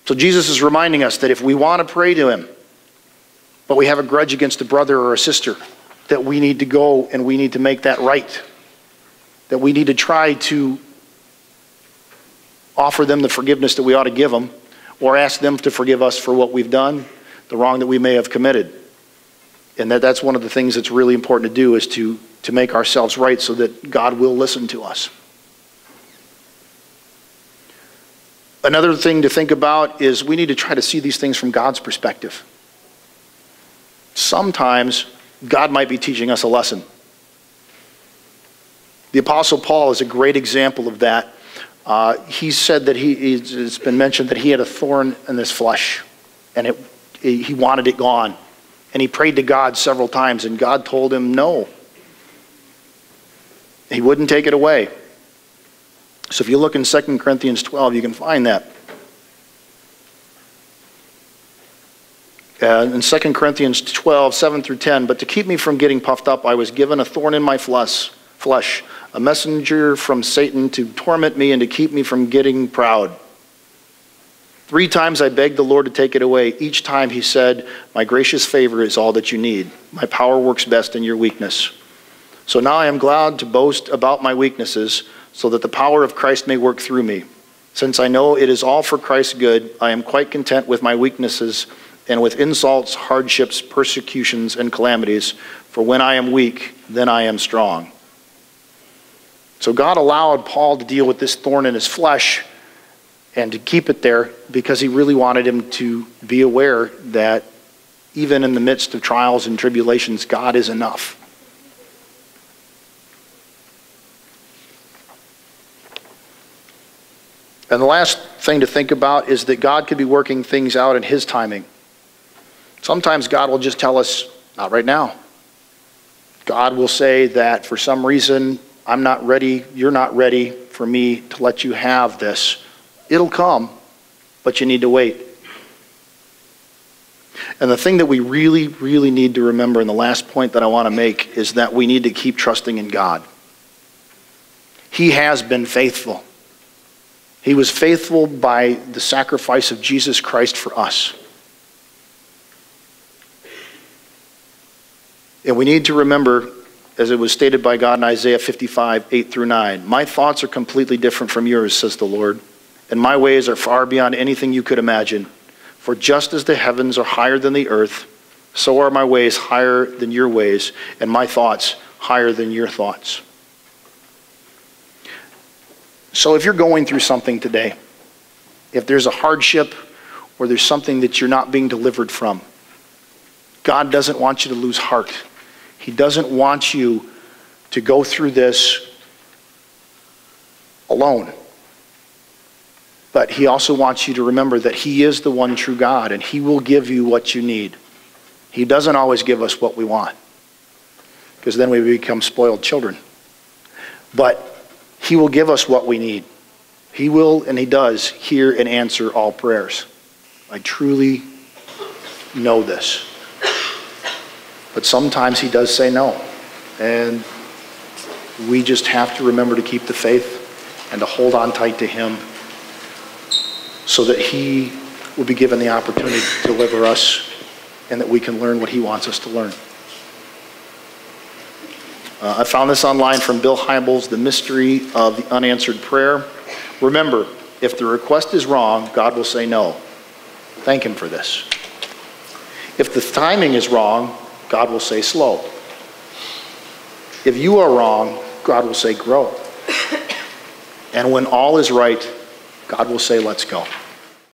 So Jesus is reminding us that if we want to pray to him, but we have a grudge against a brother or a sister, that we need to go and we need to make that right. That we need to try to offer them the forgiveness that we ought to give them, or ask them to forgive us for what we've done, the wrong that we may have committed. And that's one of the things that's really important to do, is to make ourselves right so that God will listen to us. Another thing to think about is we need to try to see these things from God's perspective. Sometimes God might be teaching us a lesson. The Apostle Paul is a great example of that. He said that it's been mentioned that he had a thorn in his flesh, and he wanted it gone. And he prayed to God several times, and God told him no. He wouldn't take it away. So if you look in 2 Corinthians 12, you can find that. In 2 Corinthians 12, 7 through 10, but to keep me from getting puffed up, I was given a thorn in my flesh, a messenger from Satan to torment me and to keep me from getting proud. 3 times I begged the Lord to take it away. Each time he said, my gracious favor is all that you need. My power works best in your weakness. So now I am glad to boast about my weaknesses, so that the power of Christ may work through me. Since I know it is all for Christ's good, I am quite content with my weaknesses and with insults, hardships, persecutions, and calamities. For when I am weak, then I am strong. So God allowed Paul to deal with this thorn in his flesh and to keep it there because he really wanted him to be aware that even in the midst of trials and tribulations, God is enough. And the last thing to think about is that God could be working things out in his timing. Sometimes God will just tell us, not right now. God will say that for some reason, I'm not ready, you're not ready for me to let you have this. It'll come, but you need to wait. And the thing that we really, really need to remember, and the last point that I want to make, is that we need to keep trusting in God. He has been faithful. He was faithful by the sacrifice of Jesus Christ for us. And we need to remember, as it was stated by God in Isaiah 55, 8 through 9, my thoughts are completely different from yours, says the Lord, and my ways are far beyond anything you could imagine. For just as the heavens are higher than the earth, so are my ways higher than your ways, and my thoughts higher than your thoughts. So if you're going through something today, if there's a hardship or there's something that you're not being delivered from, God doesn't want you to lose heart. He doesn't want you to go through this alone. But he also wants you to remember that he is the one true God, and he will give you what you need. He doesn't always give us what we want, because then we become spoiled children. But he will give us what we need. He will, and he does, hear and answer all prayers. I truly know this. But sometimes he does say no. And we just have to remember to keep the faith and to hold on tight to him so that he will be given the opportunity to deliver us and that we can learn what he wants us to learn. I found this online from Bill Hybels, The Mystery of the Unanswered Prayer. Remember, if the request is wrong, God will say no. Thank him for this. If the timing is wrong, God will say slow. If you are wrong, God will say grow. And when all is right, God will say let's go.